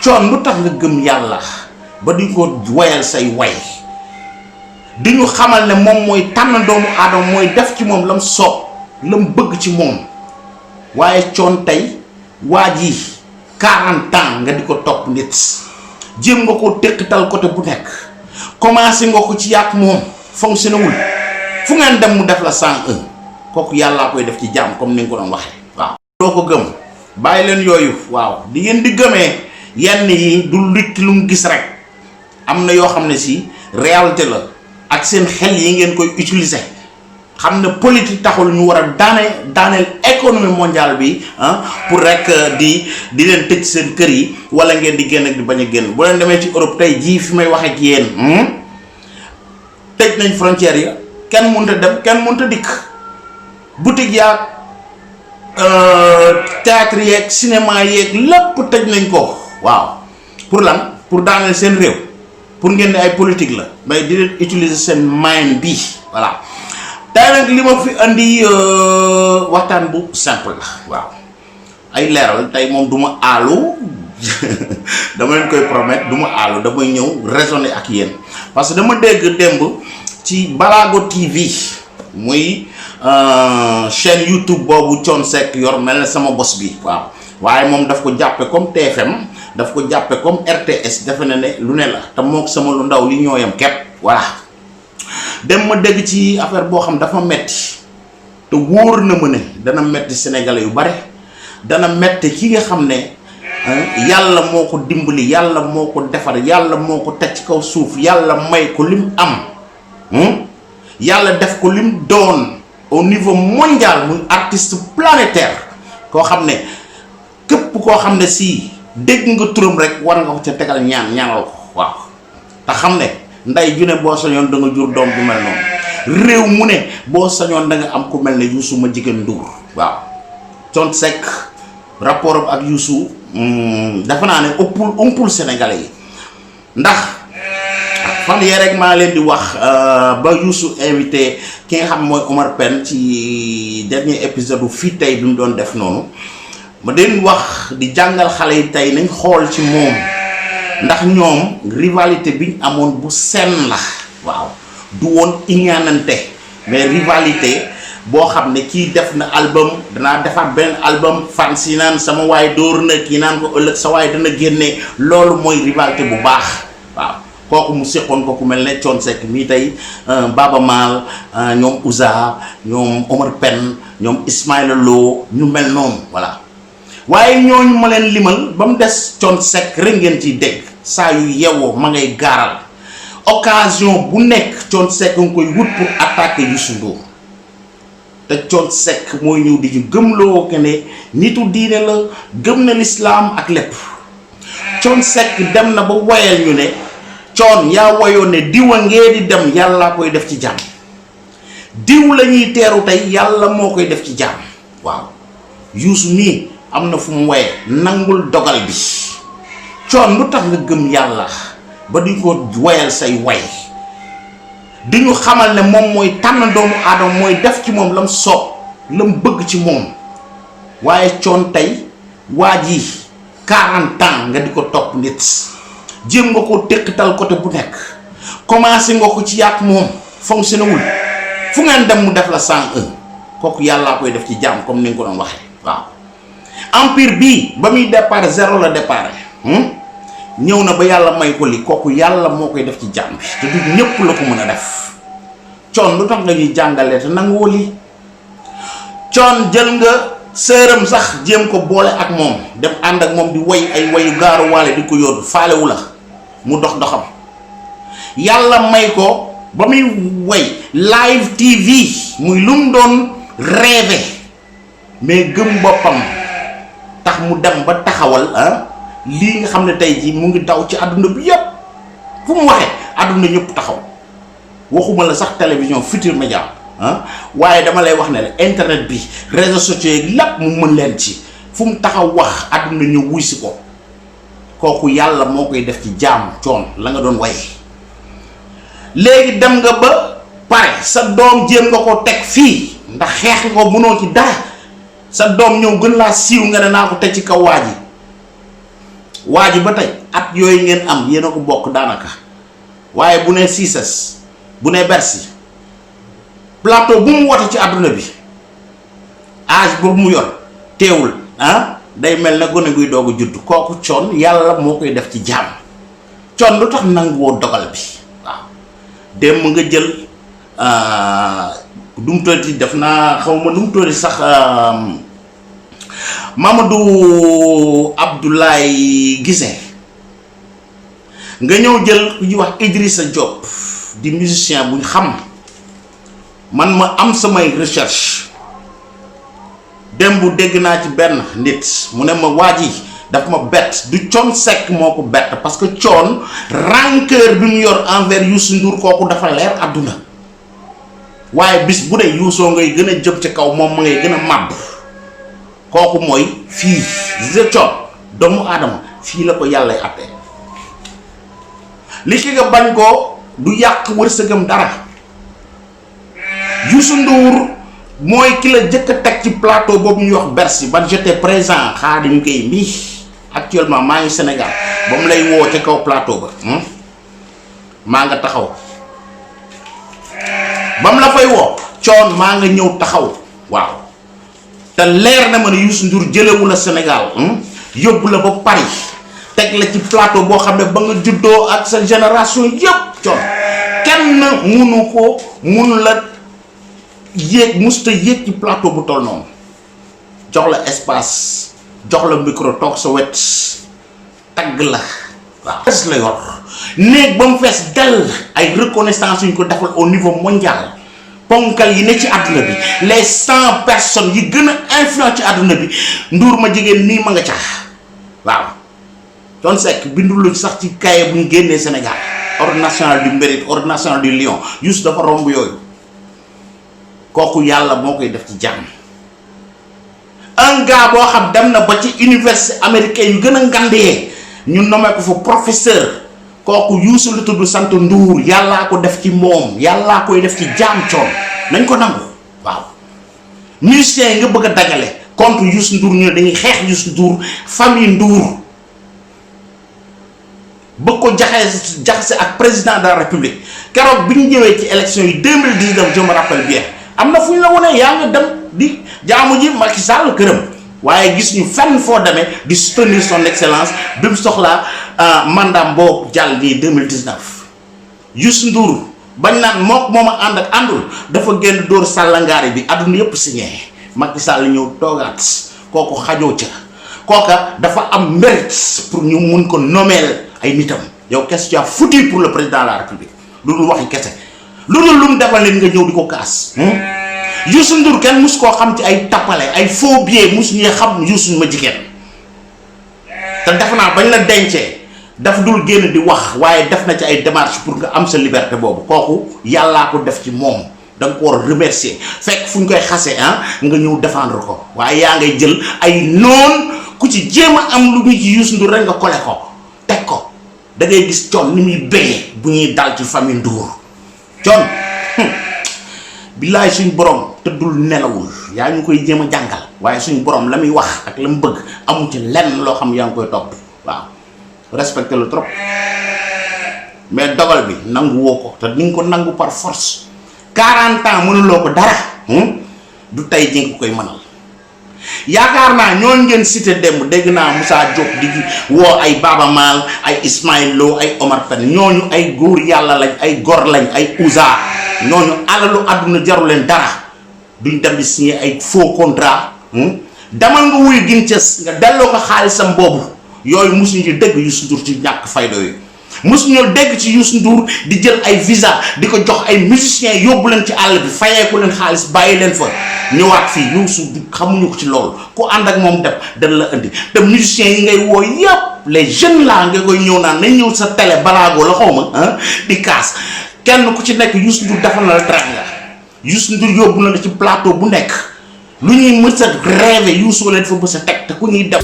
coon lu tax nga gëm yàlla ba di ko wayal say way di ñu xamal ne moom mooy tànn doomu aadama mooy def ci moom lam soob lam bëgg ci moom waaye coon tey waa ji 40 ans nga di ko topp nit jéem nga ko tekkital côté bu nekk commencé nga ko ci yàq moom fonctionné wul fu ngeen dem mu def la 101 kooku yàllaa koy def ci jàmm comme ni nga ko doon waxee waaw. doo ko gëm bàyyi leen yooyu waaw di ngeen di gëmee yenn yi du lit lu mu gis rek am na yoo xam ne si réalité la ak seen xel yi ngeen koy utiliser xam ne politique taxul ñu war a daaneel économie mondiale bi pour rek di leen tëj seen kër yi wala ngeen di génn ak di bañ a génn. bu leen demee ci Europe tey jii fi may wax ak yéen tëj nañ frontière ya kenn mënut a dem kenn mënut a dikk boutique yaag théâtre yeeg cinéma yeeg lépp tëj nañ ko waaw pour lan pour daaneel seen réew pour ngeen ne ay politique la mais di leen utiliser seen mind bi voilà. tey nag li ma fi andi waxtaan bu simple la waaw ay leeral tey moom du ma aalu dama leen koy promettre du ma aalu damay ñëw raisonner ak yéen parce que dama dégg démb ci Balago TV muy chaîne YouTube boobu Thione Seck yor mel na sama bos bi waaw waaye moom daf ko jàppe comme TFM daf ko jàppe comme RTS defe na ne lu ne la te mook sama lu ndaw li ñooyam kepp voilà dem ma dégg ci affaire boo xam dafa metti te wóor na ma ne dana metti sénégalais yu bare dana metti ki nga xam ne yàlla moo ko dimbali yàlla moo ko defar yàlla moo ko teg ci kaw suuf yàlla may ko lim am yàlla def ko lim doon au niveau mondial muy artiste planétaire koo xam ne képp koo xam ne si dégg nga turam rek war nga ko ca tegal ñaanal ko waaw te xam ne nday ju ne boo sañoon da nga jur doom bu mel noonu réew mu ne boo sañoon da nga am ku mel ne Youssou ma jigéen Ndour waaw Thione Seck rapport ak Youssou dafa naa ne ëppul sénégalais yi ndax fan yee rek maa leen di wax ba Youssou invité ki nga xam mooy Omar Pène ci dernier épisode bu fii tey bi mu doon def noonu ma den wax di jàngal xale yi tey nañ xool ci moom ndax ñoom rivalité biñ amoon bu seen la waaw du woon iñaanante mais rivalité boo xam ne kii def na album danaa defaat benn album fan si naan sama waay dóor na kii naan ko ëllëg sa waay dana génne loolu mooy rivalité bu baax waaw kooku mu séqoon ko ku mel ne Thione Seck mii tey Baba Maal ñoom Ouza ñoom Omar Pène ñoom Ismaïla Lo ñu mel noonu voilà waaye ñooñu ma leen limal ba mu des Thione Seck rek ngeen ciy dégg saa yu yewoo ma ngay gaaral occasion bu nekk Thione Seck nga koy wut pour attaquer Youssou Ndour te Thione Seck mooy ñëw di ñu gëmloo que ne nitu diine la gëm na lislaam ak lépp Thione Seck dem na ba woyal ñu ne Thione yaa woyoon ne diwa ngee di dem yàlla koy def ci jàmm diw la ñuy teeru tey yàlla moo koy def ci jàmm waaw Youssou nii am na fu mu woye nangul dogal bi Thione lu tax nga gëm yàlla ba di ko woyal say way di ñu xamal ne moom mooy tànn doomu aadama mooy def ci moom lam soob lam bëgg ci moom waaye Thione tey waa ji 40 ans nga di ko topp nit jéem nga ko tekkital côté bu nekk commencé nga ko ci yàq moom fonctionné wul fu ngeen dem mu def la 101 kooku yàllaa koy def ci jàmm comme ni nga ko doon waxee waaw empire bii ba muy départ zéro la départ ñëw na ba yàlla may ko li kooku yàlla moo koy def ci jàmm te du ñëpp la ko mën a def Thione lu tax nga ñuy jàngalee te nanguwoo li Thione jël nga sëram sax jéem ko boole ak moom dem ànd ak moom di woy ay woyu gaaru waale di ko yóotu faalewu la mu dox doxam yàlla may ko ba muy woy live TV muy lu mu doon rêvé mais gëm boppam tax mu dem ba taxawal lii nga xam ne tey jii mu ngi daw ci àdduna bi yépp fu mu waxee àdduna ñëpp taxaw waxuma la sax télévision Futurs Médias waaye dama lay wax ne la internet bi réseaux sociaux yi lépp mu mën leen ci fu mu taxaw wax àdduna ñëw wuy si ko kooku yàlla moo koy def ci jaam Thione la nga doon way léegi dem nga ba pare sa doom jéem nga ko teg fii ndax xeex nga ko mënoo ci dara sa doom ñëw gën laa siiw nga ne naa ko teg ci kaw waa ji ba tey at yooyu ngeen am yéen a ko bokk daanaka waaye bu ne Ciss bu ne Bercy plateau bu mu wote ci àdduna bi âge boobu mu yor teewul day mel na gone guy doog a judd kooku coon yàlla moo koy def ci jàmm coon lu tax nanguwoo dogal bi waaw dem nga jël dum tooti def naa xaw ma dum tooti sax Mamadou Abdoulaye Guissé nga ñëw jël ku ñuy wax Idrissa Diop di musicien buñ xam man ma am samay recherche dem bu dégg naa ci benn nit mu ne ma waa ji daf ma bett du Thione Seck moo ko bett parce que Thione rancœur bi mu yor envers Youssou Ndour kooku dafa leer àdduna waaye bis bu dee Youssou ngay gën a jëm ci kaw moom ma ngay gën a màbb kooku mooy fii gis Thione doomu aadama fii la ko yàlla attee li ki nga bañ ko du yàq wërsëgam dara Youssou Ndour mooy ki la jëkk a teg ci plateau boobu ñuy wax Bercy ban j'étais présent Khadim Gueye mii actuellement maa ngi Sénégal ba mu lay woo ca kaw plateau ba maa nga taxaw ba mu la fay woo Thione maa nga ñëw taxaw waaw te leer na ma ne Youssou Ndour jëlewu la Sénégal yóbbu la ba Paris teg la ci plateau boo xam ne ba nga juddoo ak sa génération yëpp Thione kenn munu la yéeg musta yéeg ci plateau bu toll noonu jox la espace jox la micro toog sa wet tagg la waaw fees la yor néeg ba mu fees dell ay reconnaissance yu ñu ko defal au niveau mondial ponkal yi ne ci àdduna bi les 100 personnes yi gën a influent ci àdduna bi Ndour ma jigéen nii ma nga cax waaw Thione Seck bindul sax ci cahier bu ñu génnee Sénégal ordre national du mérite ordre national du lion Youssou dafa romb yooyu kooku yàlla moo koy def ci jàmm un gars boo xam dem na ba ci université américain yu gën a ngandee ñu nommé ko fa professeur kooku Youssou la tudd sant Ndour yàllaa ko def ci moom yàllaa koy def ci jaam Thione nañ ko nangu waaw musiciens yi nga bëgg a dajale contre Youssou Ndour ñu ne dañuy xeex Youssou Ndour famille Ndour bëgg ko jaxase ak président de la république keroog bi ñu ñëwee ci élection yi 2019 je me rappelle bien am na fu ñu la wone yaa nga dem di jaamu ji Macky Sall këram waaye gis ñu fenn foo demee di soutenir son excellence bi mu soxlaa mandat boobu jàll nii 2019 Youssou Ndour bañ naan moom a ànd ak àndul dafa génn dóor sàllangaari bi àdduna yëpp signé Macky Sall ñëw toogaat kooku xajoo ca kooka dafa am mérite pour ñu mun ko nomeel ay nitam yow qu'est-ce que tu as foutu pour le président de la république loolu waxi kese loolu lu mu defal leen nga ñëw di ko kaas Youssou Ndour kenn mus koo xam ci ay tappale ay faux billets mus ñuy xam Youssou ma jigéen te def naa bañ la dencee daf dul génn di wax waaye def na ci ay démarches pour nga am sa liberté boobu kooku yàllaa ko def ci moom da nga ko war a remercier fekk fu ñu koy xasee nga ñëw défendre ko waaye yaa ngay jël ay noon ku ci jéem a am lu muy ci Youssou Ndour rek nga kole ko teg ko da ngay gis Thione ni muy béyee bu ñuy dal ci famille Ndour Thione billaay suñ borom tëddul nelawul yaa ñu koy jéem a jàngal waaye suñ borom la muy wax ak la mu bëgg amu ci lenn loo xam yaa ngi koy topp waaw respecté lu trop mais dogal bi nangu woo ko te ni nga ko nangu par force 40 ans mënuloo ko dara du tey ji nga koy mënal yaakaar naa ñooñu ngeen cité démb dégg naa Moussa Diop di woo ay Baba Maal ay Ismaïl Lo ay Omar Pène ñooñu ay góor yàlla lañ ay gor lañ ay Ouza ñooñu alalu àdduna jaru leen dara duñ dem di signé ay faux contrat demal nga wuy gin cës nga delloo ko xaalisam boobu yooyu mosuñu ci dégg Youssou Ndour ci ñàkk fayda yooyu mosuñu dégg ci Youssou Ndour di jël ay visa di ko jox ay musiciens yóbbu leen ci àll bi fayeeku leen xaalis bàyyi leen fa ñëwaat fii Youssou xamuñu ko ci loolu ku ànd ak moom dem dana la indi te musiciens yi ngay woo yëpp les jeunes là nga koy ñëw naan nañ ñëw sa télé balaago la xaw ma di kaas kenn ku ci nekk Youssou Ndour defal na la teranga Youssou Ndour yóbbu na la ci plateau bu nekk lu ñuy mës a rêvé Youssou leen fa mës a teg te ku ñuy dem